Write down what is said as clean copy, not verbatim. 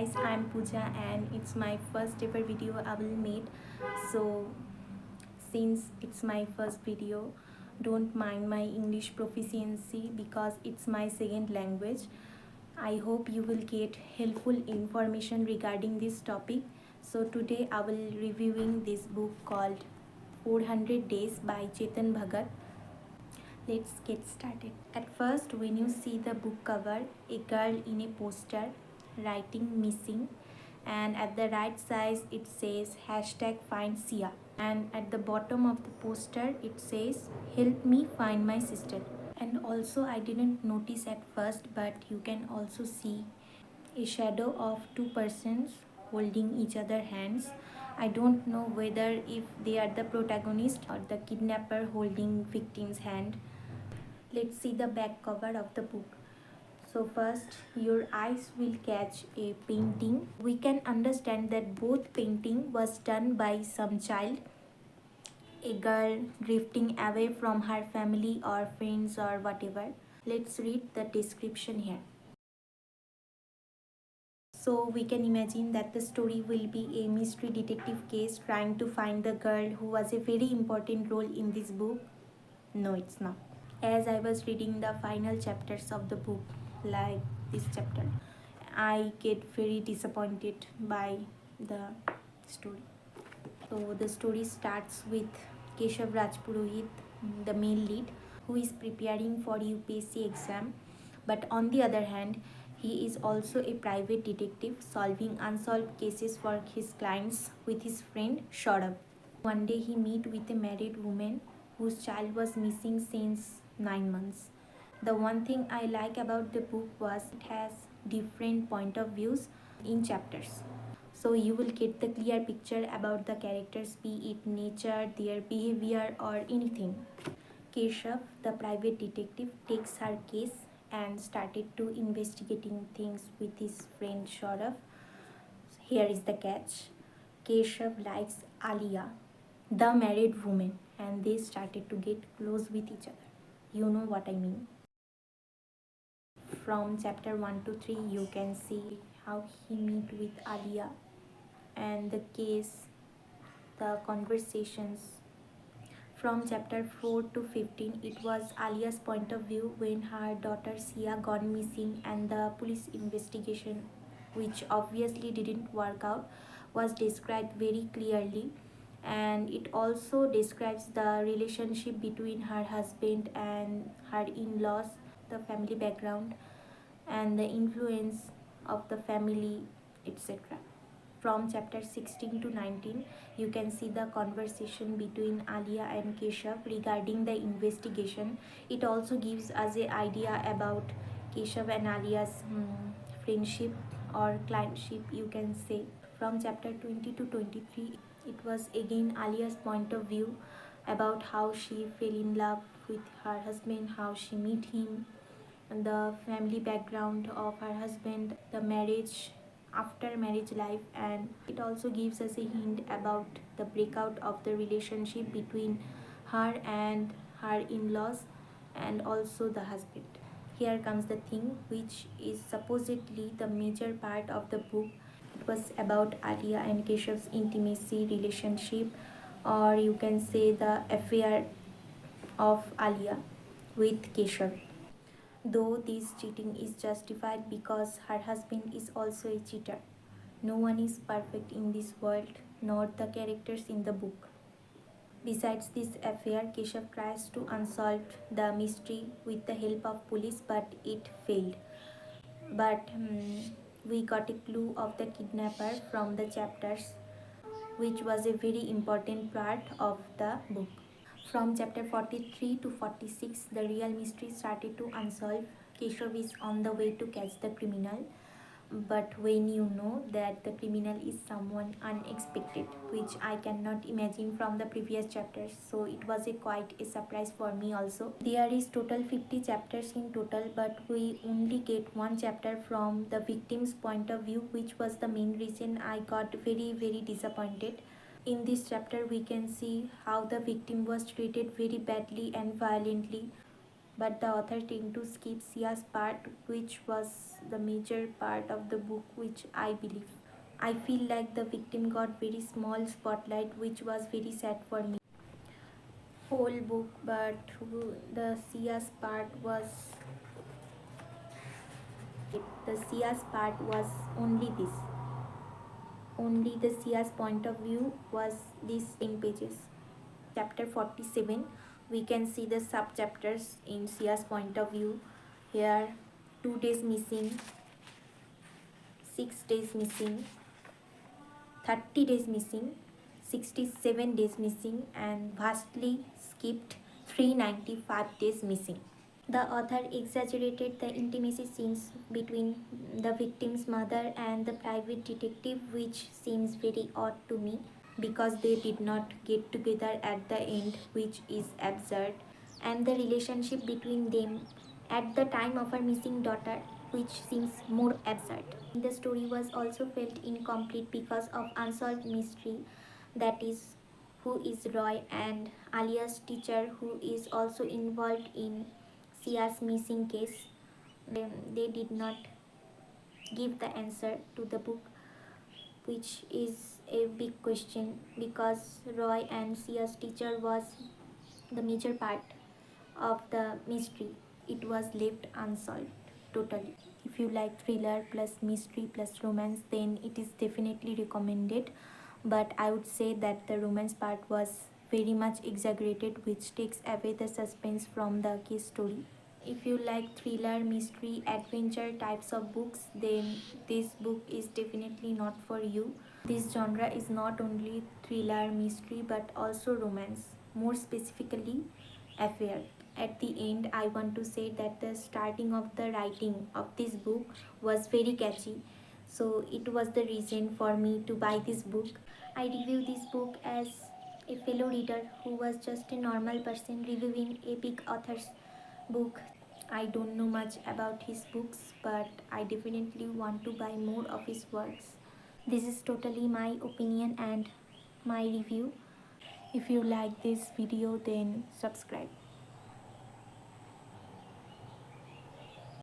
guys, I'm Pooja and it's my first ever video I will make. So since it's my first video, don't mind my English proficiency because it's my second language. I hope you will get helpful information regarding this topic. So today I will reviewing this book called 400 Days by Chetan Bhagat. Let's get started. At first, when you see the book cover, a girl in a poster writing missing, and at the right side it says hashtag find Sia, and at the bottom of the poster it says help me find my sister. And also, I didn't notice at first, but you can also see a shadow of two persons holding each other hands. I don't know whether if they are the protagonist or the kidnapper holding victim's hand. Let's see the back cover of the book. So first, your eyes will catch a painting. We can understand that both painting was done by some child, a girl drifting away from her family or friends or whatever. Let's read the description here. So we can imagine that the story will be a mystery detective case trying to find the girl who was a very important role in this book. No, it's not. As I was reading the final chapters of the book, like this chapter, I get very disappointed by the story. So the story starts with Keshav Rajpurohit, the male lead, who is preparing for UPSC exam. But on the other hand, he is also a private detective solving unsolved cases for his clients with his friend Saurabh. One day he meet with a married woman whose child was missing since 9 months. The one thing I like about the book was it has different point of views in chapters. So you will get the clear picture about the characters, be it nature, their behavior or anything. Keshav, the private detective, takes her case and started to investigating things with his friend Saurav. Here is the catch. Keshav likes Alia, the married woman, and they started to get close with each other. You know what I mean. From chapter 1 to 3, you can see how he meet with Alia and the case, the conversations. From chapter 4 to 15, it was Alia's point of view when her daughter Sia gone missing, and the police investigation, which obviously didn't work out, was described very clearly. And it also describes the relationship between her husband and her in-laws, the family background, and the influence of the family, etc. From chapter 16 to 19, you can see the conversation between Alia and Keshav regarding the investigation. It also gives us an idea about Keshav and Alia's friendship or clientship, you can say. From chapter 20 to 23, it was again Alia's point of view about how she fell in love with her husband, how she met him, and the family background of her husband, the marriage, after marriage life, and it also gives us a hint about the breakout of the relationship between her and her in-laws and also the husband. Here comes the thing which is supposedly the major part of the book. It was about Alia and Keshav's intimacy relationship, or you can say the affair of Alia with Keshav. Though this cheating is justified because her husband is also a cheater. No one is perfect in this world, nor the characters in the book. Besides this affair, Keshav tries to unsolve the mystery with the help of police, but it failed. But we got a clue of the kidnapper from the chapters, which was a very important part of the book. From chapter 43 to 46, the real mystery started to unsolve. Keshav is on the way to catch the criminal, but when you know that the criminal is someone unexpected, which I cannot imagine from the previous chapters, so it was a quite a surprise for me also. There is total 50 chapters in total, but we only get one chapter from the victim's point of view, which was the main reason I got very disappointed. In this chapter, we can see how the victim was treated very badly and violently but the author tend to skip Sia's part, which was the major part of the book, which I believe. I feel like the victim got very small spotlight, which was very sad for me. Whole book, but the Sia's part was the Sia's part was only this. Only the Sia's point of view was these 10 pages. Chapter 47, we can see the sub chapters in Sia's point of view. Here, 2 days missing, 6 days missing, 30 days missing, 67 days missing, and vastly skipped 395 days missing. The author exaggerated the intimacy scenes between the victim's mother and the private detective, which seems very odd to me because they did not get together at the end, which is absurd, and the relationship between them at the time of her missing daughter, which seems more absurd. The story was also felt incomplete because of unsolved mystery, that is, who is Roy, and Alia's teacher, who is also involved in Sia's missing case. They did not give the answer to the book, which is a big question because Roy and Sia's teacher was the major part of the mystery. It was left unsolved totally. If you like thriller plus mystery plus romance, then it is definitely recommended. But I would say that the romance part was very much exaggerated, which takes away the suspense from the case story. If you like thriller, mystery, adventure types of books, then this book is definitely not for you. This genre is not only thriller, mystery, but also romance, more specifically, affair. At the end, I want to say that the starting of the writing of this book was very catchy, so it was the reason for me to buy this book. I review this book as a fellow reader who was just a normal person reviewing a big author's book. I don't know much about his books, but I definitely want to buy more of his works. This is totally my opinion and my review. If you like this video, then subscribe.